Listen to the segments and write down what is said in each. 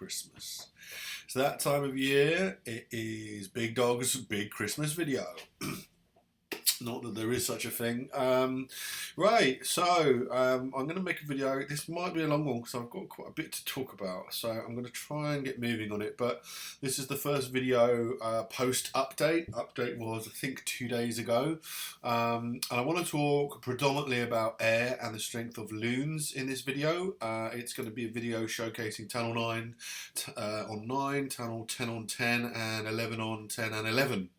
Christmas. So that time of year, it is Big Dog's big Christmas video. Not that there is such a thing. Right, so I'm going to make a video. This might be a long one because I've got quite a bit to talk about. So I'm going to try and get moving on it. But this is the first video post-update. Update was, I think, 2 days ago. And I want to talk predominantly about air and the strength of Loons in this video. It's going to be a video showcasing Channel 9 on 9, Channel 10 on 10, and 11 on 10 and 11.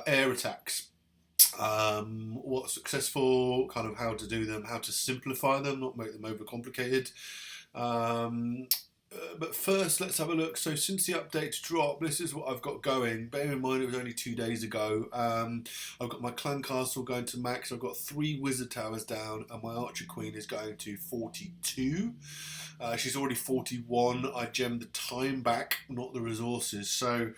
Air attacks. What's successful, kind of how to do them, how to simplify them, not make them overcomplicated. But first, let's have a look. So since the update's dropped, this is what I've got going. Bear in mind, it was only 2 days ago. I've got my clan castle going to max. I've got 3 wizard towers down, and my archer queen is going to 42. She's already 41. I gemmed the time back, not the resources. So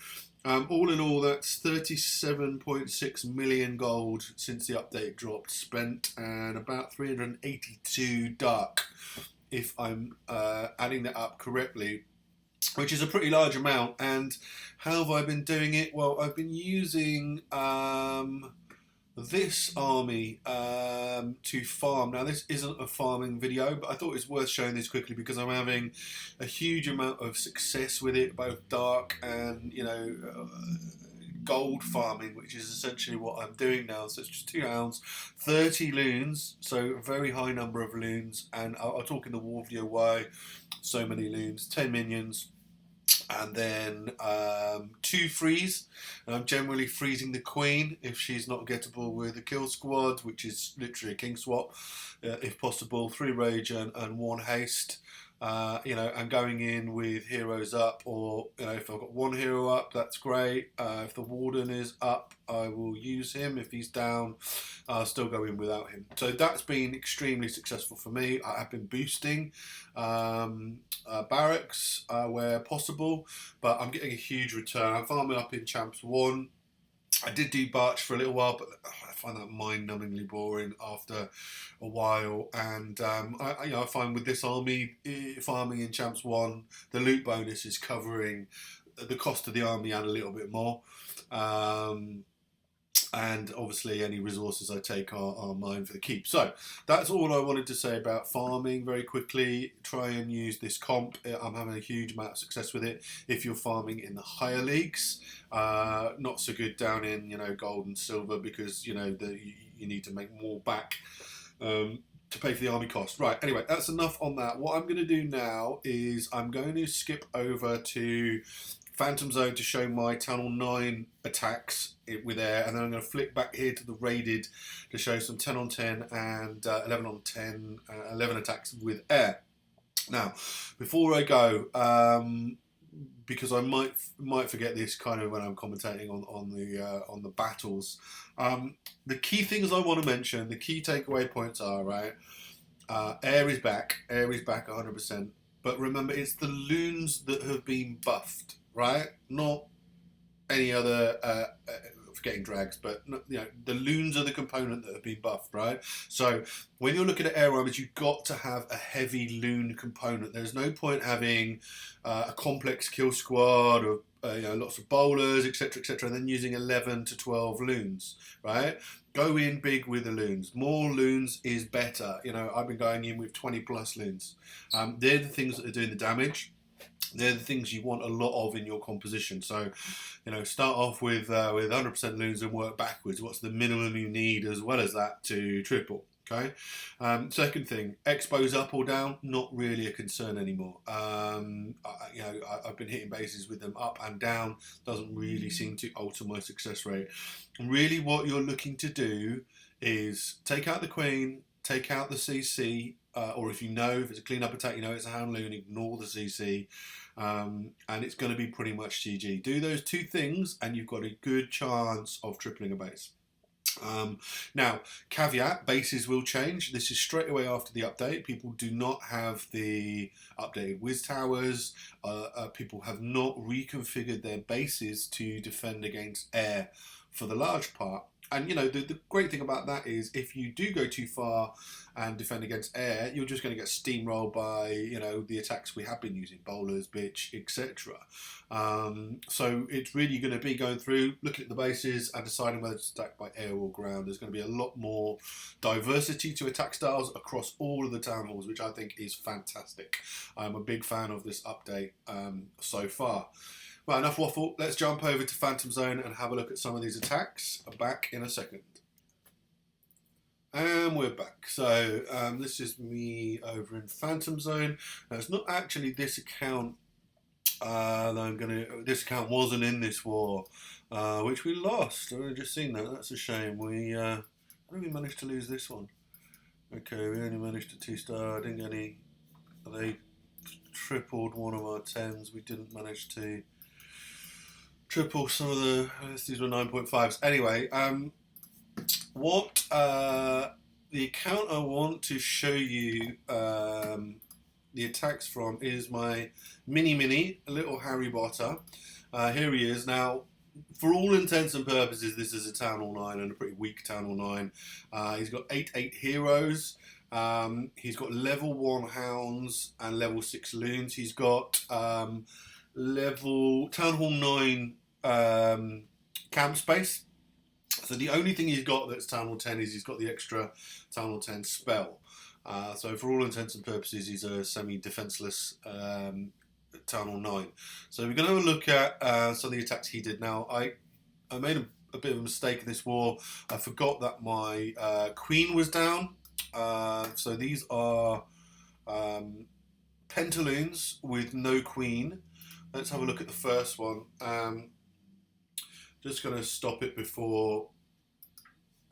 all in all, that's 37.6 million gold since the update dropped spent, and about 382 dark, if I'm adding that up correctly, which is a pretty large amount. And how have I been doing it? Well, I've been using this army to farm. Now, this isn't a farming video, but I thought it's worth showing this quickly because I'm having a huge amount of success with it, both dark and, you know, gold farming, which is essentially what I'm doing now. So it's just 2 hounds, 30 loons, so a very high number of loons, and I'll talk in the war video why so many loons, 10 minions, and then 2 freeze, and I'm generally freezing the queen if she's not gettable with a kill squad, which is literally a king swap, if possible. 3 rage and 1 haste. You know, and going in with heroes up, or, you know, if I've got 1 hero up, that's great. If the warden is up, I will use him. If he's down, I'll still go in without him. So that's been extremely successful for me. I have been boosting barracks where possible, but I'm getting a huge return. I'm farming up in Champs 1. I did do Barch for a little while, but I find that mind-numbingly boring after a while. And I find with this army, farming in Champs 1, the loot bonus is covering the cost of the army and a little bit more. And obviously any resources I take are mine for the keep. So that's all I wanted to say about farming very quickly. Try and use this comp. I'm having a huge amount of success with it. If you're farming in the higher leagues, not so good down in, you know, gold and silver, because, you know, you need to make more back to pay for the army cost. Right, anyway, that's enough on that. What I'm going to do now is I'm going to skip over to Phantom Zone to show my Channel 9 attacks with air, and then I'm going to flick back here to the raided to show some 10 on 10 and 11 on 10, 11 attacks with air. Now, before I go, because I might forget this kind of when I'm commentating on the battles, the key things I want to mention, the key takeaway points are, right, air is back 100%, but remember, it's the loons that have been buffed, right? Not any other, forgetting drags, but, you know, the loons are the component that have been buffed, right? So when you're looking at air armors, you've got to have a heavy loon component. There's no point having a complex kill squad or you know, lots of bowlers, etc., etc., and then using 11 to 12 loons, right? Go in big with the loons. More loons is better. You know, I've been going in with 20 plus loons. They're the things that are doing the damage. They're the things you want a lot of in your composition. So, you know, start off with 100% loons and work backwards. What's the minimum you need as well as that to triple? Okay. Second thing, expos up or down, not really a concern anymore. You know, I've been hitting bases with them up and down. Doesn't really seem to alter my success rate. And really, what you're looking to do is take out the queen, take out the CC. Or if it's a clean-up attack, you know it's a Hound Loon, ignore the CC, and it's going to be pretty much GG. Do those 2 things, and you've got a good chance of tripling a base. Now, caveat, bases will change. This is straight away after the update. People do not have the updated Wiz Towers. People have not reconfigured their bases to defend against air for the large part. And the great thing about that is if you do go too far and defend against air, you're just going to get steamrolled by the attacks we have been using, bowlers, bitch, etc. So it's really going to be going through, looking at the bases and deciding whether to attack by air or ground. There's going to be a lot more diversity to attack styles across all of the town halls, which I think is fantastic. I'm a big fan of this update so far. Right, enough waffle. Let's jump over to Phantom Zone and have a look at some of these attacks. Back in a second. And we're back. So this is me over in Phantom Zone. Now it's not actually this account that I'm gonna. This account wasn't in this war, which we lost. I've just seen that. That's a shame. How did we manage to lose this one? Okay, we only managed to 2-star. I didn't get any. They tripled one of our 10s. We didn't manage to triple some of these were 9.5s. Anyway, what the account I want to show you the attacks from is my mini little Harry Potter. Here he is. Now, for all intents and purposes, this is a Town Hall 9 and a pretty weak Town Hall 9. He's got 8 heroes. He's got level 1 hounds and level 6 loons. He's got level Town Hall 9 camp space. So the only thing he's got that's Town Hall 10 is he's got the extra Town Hall 10 spell. So for all intents and purposes, he's a semi-defenseless Town Hall 9. So we're going to have a look at some of the attacks he did. Now, I made a bit of a mistake in this war. I forgot that my queen was down. So these are Pentaloons with no queen. Let's have a look at the first one. Just going to stop it before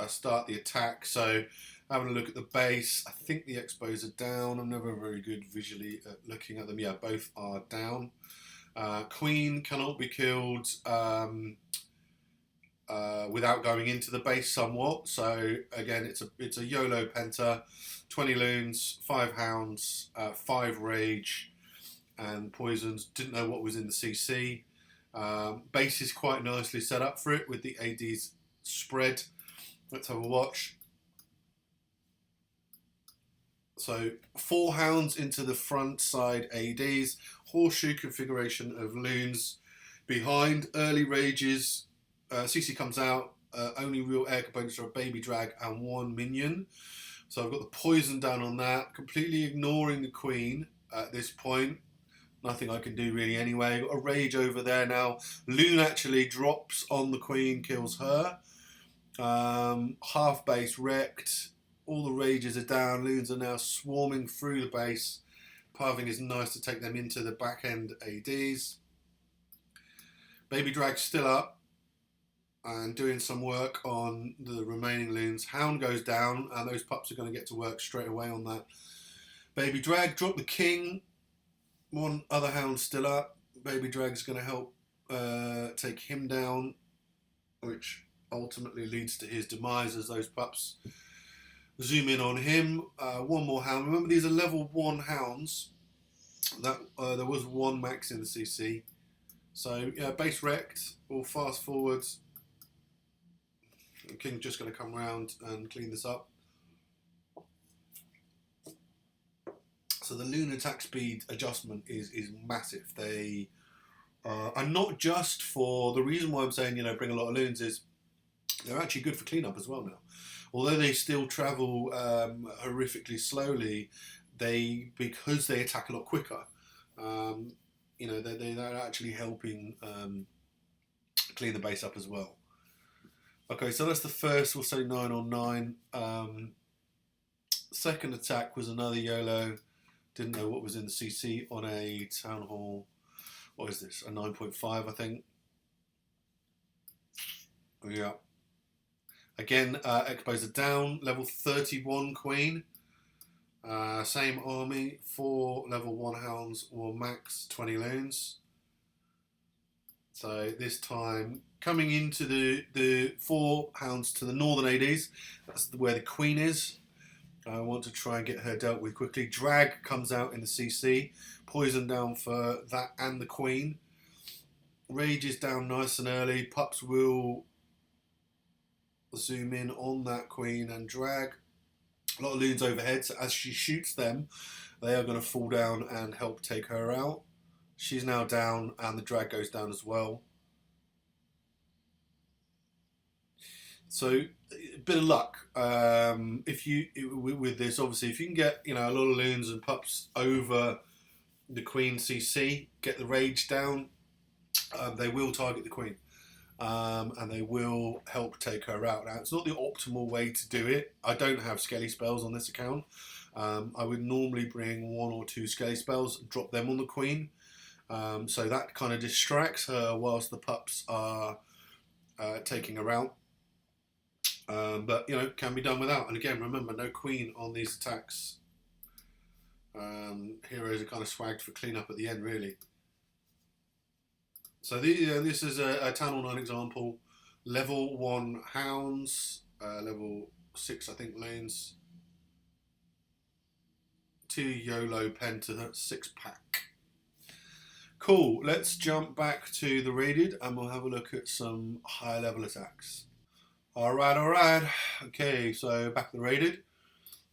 I start the attack. So having a look at the base, I think the expos are down. I'm never very good visually at looking at them. Yeah, both are down. Queen cannot be killed without going into the base somewhat. So again, it's a YOLO penta, 20 loons, 5 hounds, 5 rage, and poisons. Didn't know what was in the CC. Base is quite nicely set up for it with the ADs spread. Let's have a watch. So 4 hounds into the front side ADs, horseshoe configuration of loons behind, early rages. CC comes out, only real air components are a baby drag and 1 minion. So I've got the poison down on that, completely ignoring the queen at this point. Nothing I can do really anyway. Got a rage over there now. Loon actually drops on the queen, kills her. Half base wrecked. All the rages are down. Loons are now swarming through the base. Parving is nice to take them into the back end ADs. Baby drag's still up and doing some work on the remaining loons. Hound goes down and those pups are going to get to work straight away on that. Baby drag dropped the king. 1 other hound still up. Baby drag's going to help take him down, which ultimately leads to his demise as those pups zoom in on him. 1 more hound. Remember, these are level 1 hounds. That there was 1 max in the CC. So yeah, base wrecked. We'll fast forwards. The king's just going to come around and clean this up. So the Loon attack speed adjustment is massive. They are not just for the reason why I'm saying bring a lot of Loons is they're actually good for cleanup as well now. Although they still travel horrifically slowly, because they attack a lot quicker. They're actually helping clean the base up as well. Okay, so that's the first. We'll say 9 on 9. Second attack was another YOLO. Didn't know what was in the CC on a Town Hall. What is this? A 9.5, I think. Yeah. Again, expos are down. Level 31 queen. Same army. 4 level 1 hounds or max 20 loons. So this time, coming into the 4 hounds to the northern ADs. That's where the queen is. I want to try and get her dealt with quickly. Drag comes out in the CC. Poison down for that and the queen. Rage is down nice and early. Pups will zoom in on that queen and drag. A lot of loons overhead, so as she shoots them, they are going to fall down and help take her out. She's now down, and the drag goes down as well. So a bit of luck. If you with this, obviously, if you can get a lot of loons and pups over the queen CC, get the rage down, they will target the queen. And they will help take her out. Now, it's not the optimal way to do it. I don't have skelly spells on this account. I would normally bring 1 or 2 skelly spells and drop them on the queen. So that kind of distracts her whilst the pups are taking her out. But, can be done without. And again, remember, no queen on these attacks. Heroes are kind of swagged for cleanup at the end, really. So this is a Town Hall 9 example. Level 1 hounds, level 6 I think loons, 2 YOLO Penta 6-pack. Cool, let's jump back to the raided and we'll have a look at some higher level attacks. Alright. Okay, so back to the raided.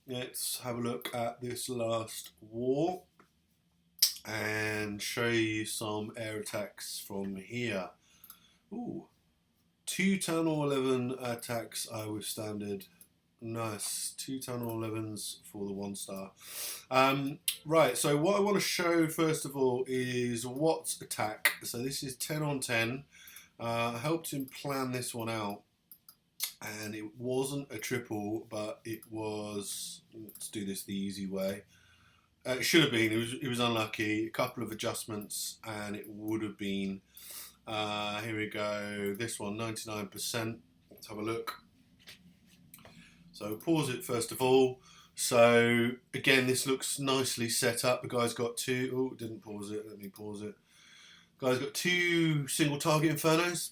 Let's have a look at this last war and show you some air attacks from here. Ooh, 2 Town Hall 11 attacks are with standard. Nice, 2 Town Hall 11s for the 1-star. Right, so what I want to show first of all is Watt's attack. So this is 10 on 10. I helped him plan this one out, and it wasn't a triple, but it was. Let's do this the easy way. It should have been. It was unlucky. A couple of adjustments, and it would have been. Here we go. This one, 99%. Let's have a look. So pause it first of all. So again, this looks nicely set up. The guy's got 2. Oh, didn't pause it. Let me pause it. The guy's got 2 single target infernos,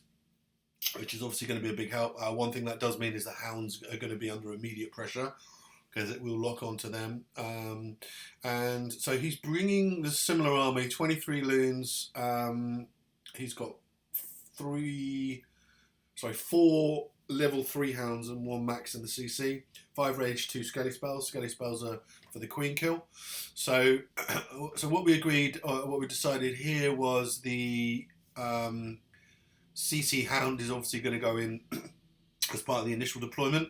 which is obviously going to be a big help. One thing that does mean is the hounds are going to be under immediate pressure, because it will lock onto them. And so he's bringing the similar army, 23 loons. He's got 4 level 3 hounds and 1 max in the CC. 5 rage, 2 skelly spells. Skelly spells are for the queen kill. So what we agreed, what we decided here was the CC hound is obviously going to go in as part of the initial deployment.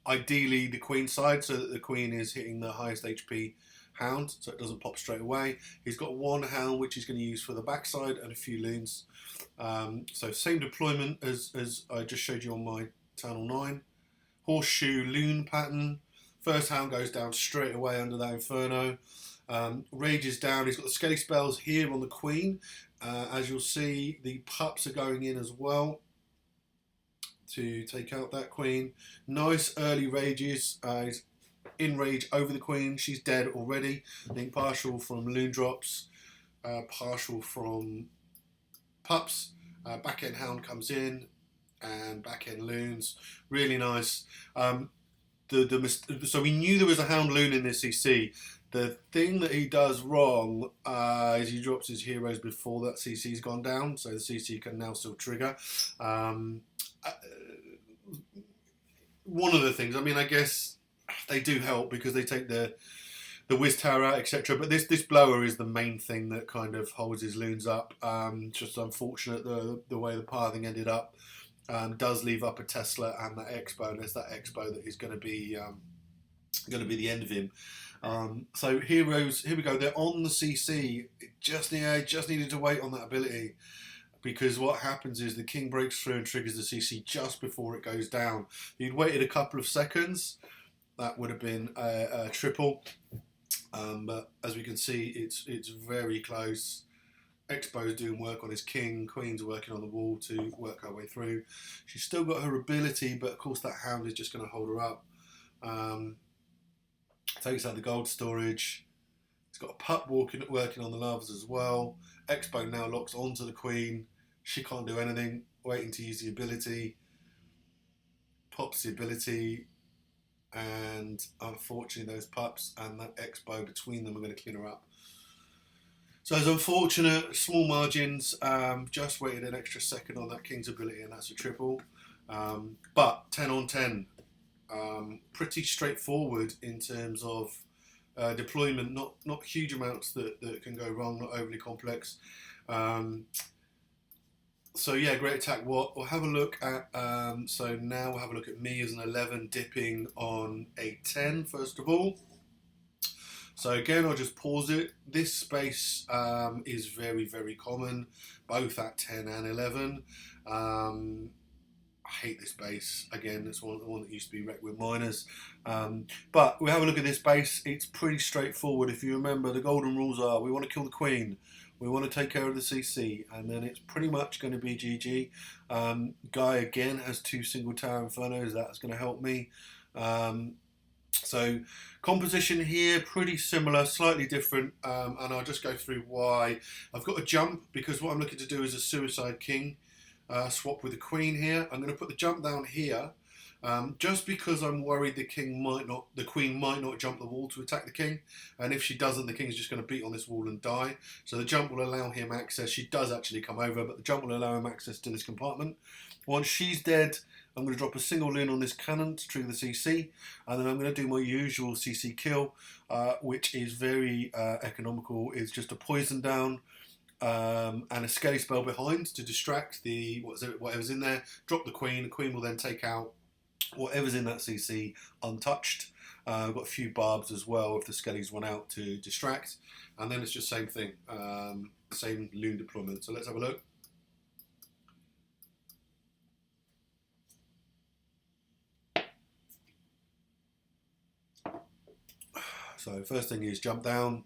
Ideally the queen side, so that the queen is hitting the highest HP hound, so it doesn't pop straight away. He's got 1 hound which he's going to use for the backside and a few loons. So same deployment as I just showed you on my Town Hall 9. Horseshoe loon pattern. First hound goes down straight away under that inferno. Rage is down. He's got the skelly spells here on the queen. As you'll see, the pups are going in as well to take out that queen. Nice early rages. He's in rage over the queen. She's dead already. I think partial from loon drops, partial from pups. Back end hound comes in, and back end loons. Really nice. So we knew there was a hound loon in this CC. The thing that he does wrong is he drops his heroes before that CC's gone down, so the CC can now still trigger. One of the things, I mean, I guess they do help because they take the whiz tower out, etc. But this blower is the main thing that kind of holds his loons up. Just unfortunate the way the pathing ended up. Does leave up a Tesla and that Expo, and there's that Expo that is going to be the end of him. So heroes, here we go. They're on the CC. Just needed to wait on that ability, because what happens is the king breaks through and triggers the CC just before it goes down. If you'd waited a couple of seconds, that would have been a triple. But as we can see, it's very close. Expo's doing work on his king. Queen's working on the wall to work her way through. She's still got her ability, but of course that hound is just going to hold her up. Takes out the gold storage. He's got a pup working on the loves as well. Expo now locks onto the queen. She can't do anything. Waiting to use the ability. Pops the ability. And unfortunately those pups and that Expo between them are going to clean her up. So it's unfortunate, small margins. Just waited an extra second on that king's ability, and that's a triple. But 10 on 10, pretty straightforward in terms of deployment. Not huge amounts that can go wrong. Not overly complex. So yeah, great attack. We'll have a look at. So now we'll have a look at me as an 11 dipping on a 10 first of all. So again, I'll just pause it. This space is very, very common, both at 10 and 11. I hate this base. Again, it's one that used to be wrecked with miners. But we have a look at this base. It's pretty straightforward. If you remember, the golden rules are we want to kill the queen, we want to take care of the CC, and then it's pretty much going to be GG. Guy again has 2 single tower infernos. That's going to help me. So composition here, pretty similar, slightly different, and I'll just go through why. I've got a jump because what I'm looking to do is a suicide king. Swap with the queen here. I'm going to put the jump down here, just because I'm worried the queen might not jump the wall to attack the king, and if she doesn't, the king's just going to beat on this wall and die. So the jump will allow him access. She does actually come over, but the jump will allow him access to this compartment. Once she's dead, I'm going to drop a single loon on this cannon to trigger the CC, and then I'm going to do my usual CC kill, which is very economical. It's just a poison down. And a skelly spell behind to distract the whatever's in there. Drop the queen. The queen will then take out whatever's in that CC untouched. I've got a few barbs as well if the skellies run out to distract, and then it's just same thing, same loon deployment. So let's have a look. So first thing is jump down.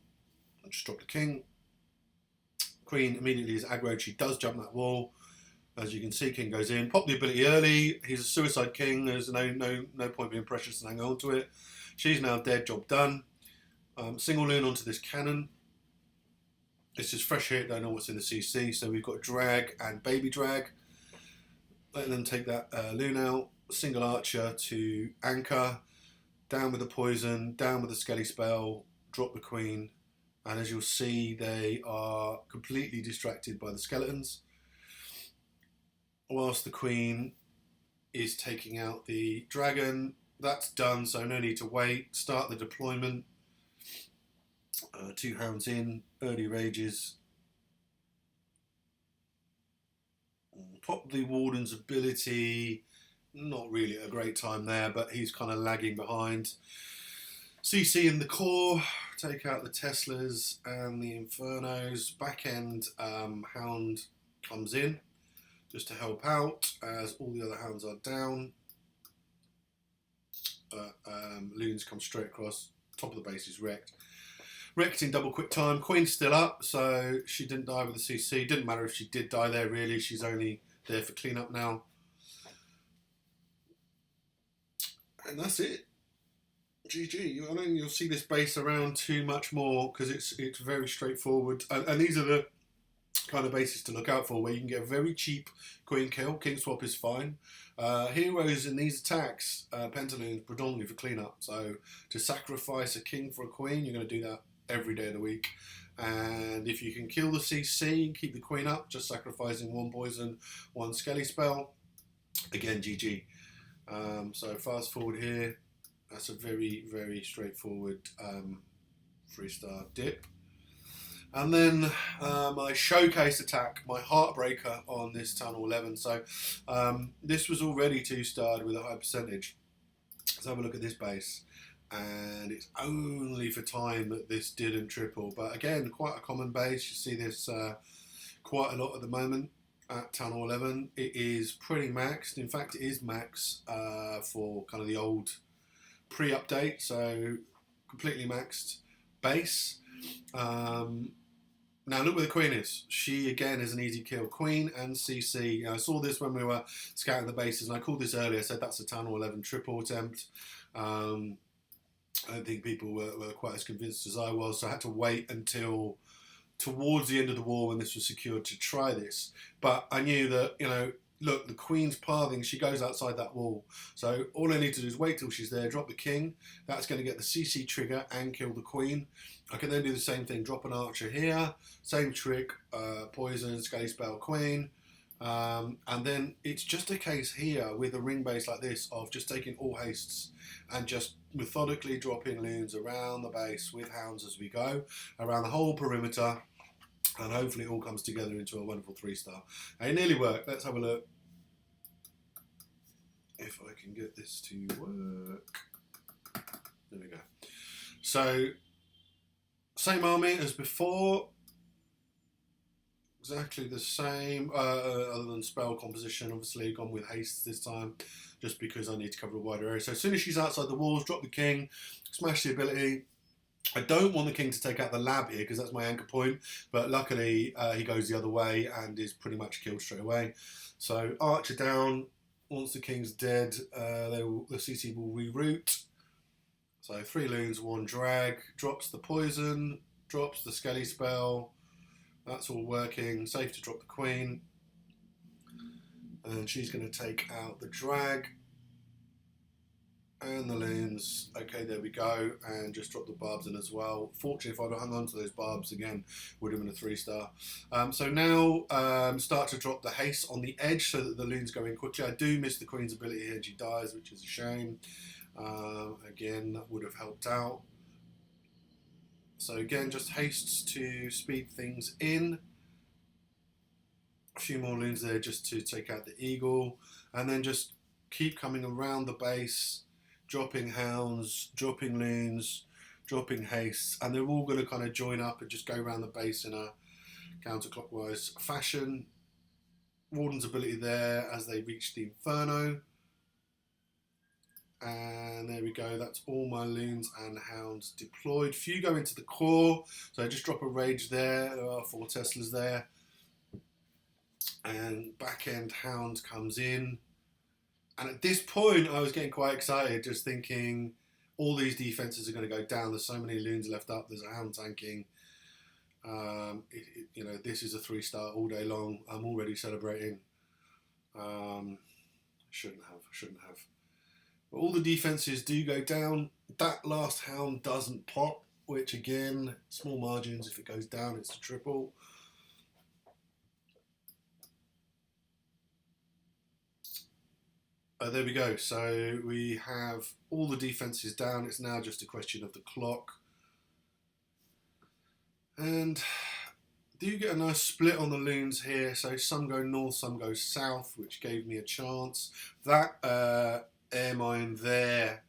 I'll just drop the king. Queen immediately is aggroed. She does jump that wall. As you can see, king goes in. Pop the ability early. He's a suicide king. There's no point being precious and hang on to it. She's now dead. Job done. Single loon onto this cannon. This is fresh hit. Don't know what's in the CC. So we've got drag and baby drag. Let them take that loon out. Single archer to anchor. Down with the poison. Down with the skelly spell. Drop the queen. And as you'll see, they are completely distracted by the skeletons. Whilst the queen is taking out the dragon. That's done, so no need to wait. Start the deployment. 2 hounds in, early rages. Pop the warden's ability. Not really a great time there, but he's kind of lagging behind. CC in the core, take out the Teslas and the Infernos. Back end hound comes in just to help out as all the other hounds are down. Loons come straight across. Top of the base is wrecked. Wrecked in double quick time. Queen's still up, so she didn't die with the CC. Didn't matter if she did die there really. She's only there for cleanup now. And that's it. GG. I mean, you'll see this base around too much more because it's very straightforward, and these are the kind of bases to look out for where you can get a very cheap queen kill. King swap is fine. Heroes in these attacks, Pentaloons predominantly for cleanup. So to sacrifice a king for a queen, you're going to do that every day of the week. And if you can kill the CC and keep the queen up, just sacrificing 1 poison, 1 skelly spell, again GG. So fast forward here. That's a very, very straightforward 3-star dip. And then my showcase attack, my heartbreaker on this Tunnel 11. So this was already 2-starred with a high percentage. Let's have a look at this base. And it's only for time that this didn't triple. But again, quite a common base. You see this quite a lot at the moment at Tunnel 11. It is pretty maxed. In fact, it is max for kind of the old pre-update, so completely maxed base. Now look where the queen is. She again is an easy kill. Queen and CC. You know, I saw this when we were scouting the bases, and I called this earlier. I said that's a Tunnel 11 triple attempt. I don't think people were quite as convinced as I was, so I had to wait until towards the end of the war when this was secured to try this. But I knew that, you know, look, the queen's pathing, she goes outside that wall. So all I need to do is wait till she's there, drop the king. That's going to get the CC trigger and kill the queen. I can then do the same thing, drop an archer here. Same trick, poison, skelly spell, queen. And then it's just a case here with a ring base like this of just taking all hastes and just methodically dropping loons around the base with hounds as we go, around the whole perimeter, and hopefully it all comes together into a wonderful 3-star. And it nearly worked. Let's have a look if I can get this to work. There we go. So, same army as before. Exactly the same, other than spell composition. Obviously, gone with haste this time, just because I need to cover a wider area. So as soon as she's outside the walls, drop the king, smash the ability. I don't want the king to take out the lab here because that's my anchor point, but luckily he goes the other way and is pretty much killed straight away. So archer down. Once the king's dead, the CC will reroute. So 3 loons, 1 drag, drops the poison, drops the skelly spell. That's all working. Safe to drop the queen. And she's going to take out the drag. And the loons. Okay, there we go. And just drop the barbs in as well. Fortunately, if I'd have hung on to those barbs again, would have been a 3-star. So now start to drop the haste on the edge so that the loons go in quickly. I do miss the queen's ability here and she dies, which is a shame. Again, that would have helped out. So again, just hastes to speed things in. A few more loons there just to take out the eagle. And then just keep coming around the base, dropping hounds, dropping loons, dropping hastes. And they're all going to kind of join up and just go around the base in a counterclockwise fashion. Warden's ability there as they reach the Inferno. And there we go, that's all my loons and hounds deployed. Few go into the core, so I just drop a rage there. There are 4 Teslas there. And back end hound comes in. And at this point, I was getting quite excited, just thinking all these defenses are going to go down. There's so many loons left up. There's a hound tanking. You know, this is a 3-star all day long. I'm already celebrating. Shouldn't have. All the defenses do go down. That last hound doesn't pop, which again, small margins. If it goes down, it's a triple. There we go. So we have all the defenses down. It's now just a question of the clock. And do you get a nice split on the loons here? So some go north, some go south, which gave me a chance. That air mine there,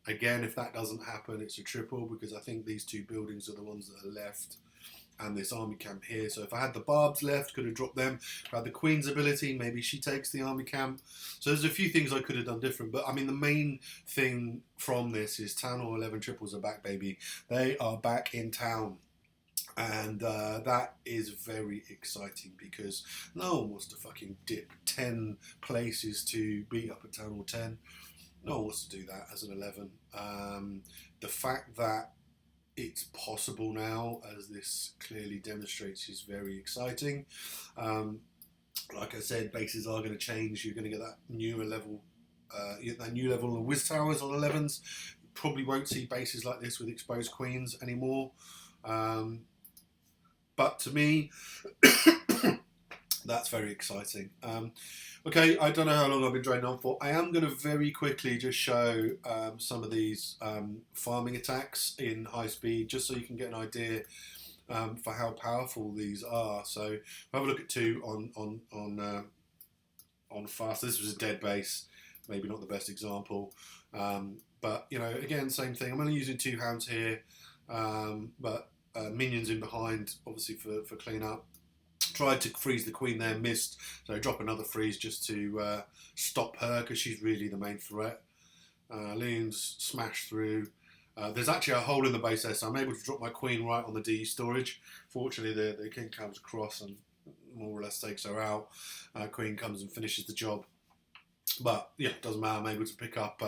again, if that doesn't happen, it's a triple, because I think these 2 buildings are the ones that are left, and this army camp here. So if I had the barbs left, could have dropped them. If I had the queen's ability, maybe she takes the army camp. So there's a few things I could have done different, but I mean the main thing from this is Town Hall 11 triples are back, baby. They are back in town. And that is very exciting because no one wants to fucking dip 10 places to beat up a Town Hall 10. No one wants to do that as an 11. The fact that it's possible now, as this clearly demonstrates, is very exciting. Like I said, bases are going to change. You're going to get that newer level, that new level of whiz towers on 11s. Probably won't see bases like this with exposed queens anymore. But to me, that's very exciting. Okay, I don't know how long I've been droning on for. I am going to very quickly just show some of these farming attacks in high speed, just so you can get an idea for how powerful these are. So have a look at 2 on fast. This was a dead base, maybe not the best example, but you know, again, same thing. I'm only using 2 hounds here, but minions in behind, obviously for clean up. Tried to freeze the queen there, missed, so drop another freeze just to stop her, because she's really the main threat. Loons smash through. There's actually a hole in the base there, so I'm able to drop my queen right on the D storage. Fortunately, the king comes across and more or less takes her out. Queen comes and finishes the job. But yeah, it doesn't matter. I'm able to pick up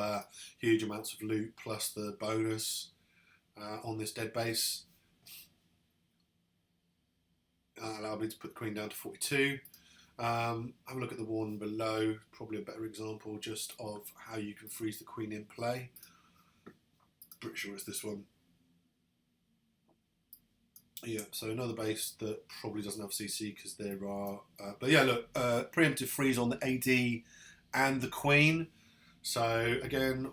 huge amounts of loot plus the bonus on this dead base. Allowed me to put the queen down to 42. Have a look at the one below, probably a better example just of how you can freeze the queen in play. Pretty sure it's this one. Yeah, so another base that probably doesn't have CC because there are. But yeah, look, preemptive freeze on the AD and the Queen. So again,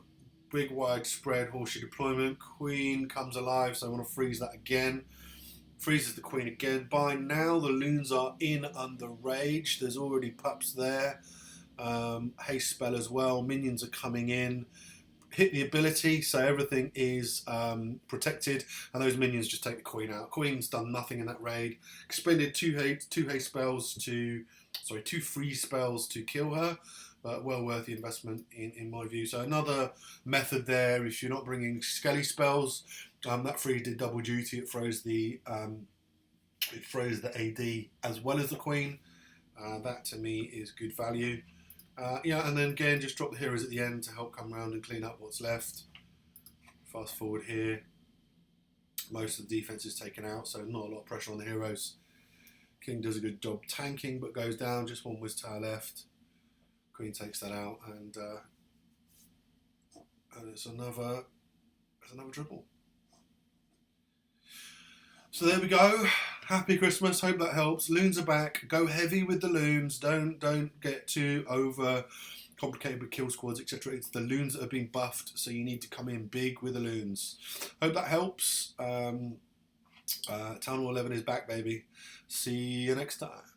big widespread horseshoe deployment. Queen comes alive, so I want to freeze that again. Freezes the Queen again. By now, the Loons are in under rage. There's already pups there. Haste spell as well. Minions are coming in. Hit the ability, so everything is protected, and those minions just take the Queen out. Queen's done nothing in that raid. Expended two haste spells to, sorry, 2 freeze spells to kill her, but well worth the investment in my view. So another method there, if you're not bringing skelly spells, that freeze did double duty. It froze the AD as well as the Queen. That to me is good value. Yeah, and then again, just drop the heroes at the end to help come around and clean up what's left. Fast forward here. Most of the defense is taken out, so not a lot of pressure on the heroes. King does a good job tanking, but goes down. Just one Wiz Tower left. Queen takes that out, and it's another triple. So there we go. Happy Christmas. Hope that helps. Loons are back. Go heavy with the Loons. Don't get too over complicated with kill squads, etc. It's the Loons that have been buffed, so you need to come in big with the Loons. Hope that helps. Town Hall 11 is back, baby. See you next time.